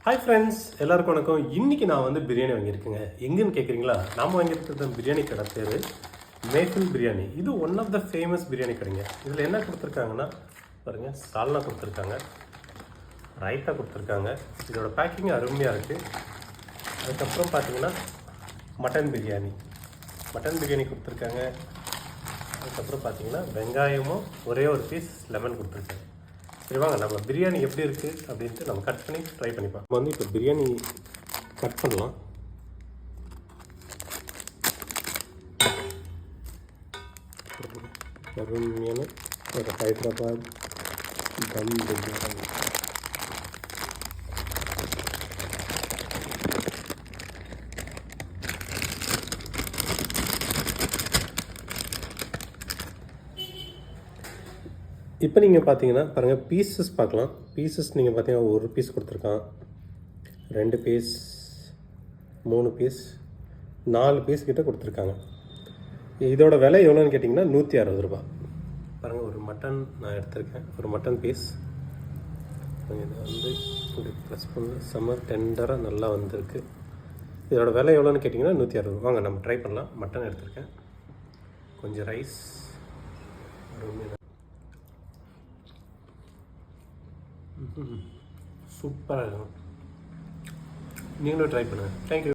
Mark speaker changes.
Speaker 1: Hi friends, எல்லாருக்கும் வணக்கம். இன்றைக்கி நான் வந்து பிரியாணி வாங்கியிருக்கேங்க. எங்கேன்னு கேட்குறீங்களா? நாம் வாங்கியிருக்கிறது பிரியாணி கடை பேர் மேஃபில் பிரியாணி. இது one of the famous biryani கடைங்க. இதில் என்ன கொடுத்துருக்காங்கன்னா பாருங்கள், சால்னா கொடுத்துருக்காங்க, ரைத்தா கொடுத்துருக்காங்க. இதோட பேக்கிங் அருமையாக இருக்குது. அதுக்கப்புறம் பார்த்தீங்கன்னா மட்டன் பிரியாணி கொடுத்துருக்காங்க. அதுக்கப்புறம் பார்த்தீங்கன்னா வெங்காயமும் ஒரே ஒரு பீஸ் லெமன் கொடுத்துருக்காங்க. சரி வாங்க, நம்ம பிரியாணி எப்படி இருக்குது அப்படின்ட்டு நம்ம கட் பண்ணி ட்ரை பண்ணிப்போம். நம்ம வந்து இப்போ பிரியாணி கட் பண்ணலாம். அருமையான ஒரு ஹைதராபாத் தம் பிரியாணி. இப்போ நீங்கள் பார்த்தீங்கன்னா பாருங்கள், பீசஸ் பார்க்கலாம். பீசஸ் நீங்கள் பார்த்தீங்கன்னா ஒரு பீஸ் கொடுத்துருக்கான், 2 பீஸ், 3 பீஸ், 4 பீஸ் கிட்ட கொடுத்துருக்காங்க. இதோட விலை எவ்வளோன்னு கேட்டிங்கன்னா 160 ரூபா. பாருங்கள், ஒரு மட்டன் நான் எடுத்திருக்கேன், ஒரு மட்டன் பீஸ். இதை வந்து இப்படி ப்ளஸ் பண்ணி செம்ம டெண்டராக நல்லா வந்திருக்கு. இதோட விலை எவ்வளோன்னு கேட்டிங்கன்னா 160 ரூபா. வாங்க நம்ம ட்ரை பண்ணலாம். மட்டன் எடுத்திருக்கேன், கொஞ்சம் ரைஸ், சூப்பராக இருக்கும். நீங்களும் ட்ரை பண்ணுங்கள். தேங்க்யூ.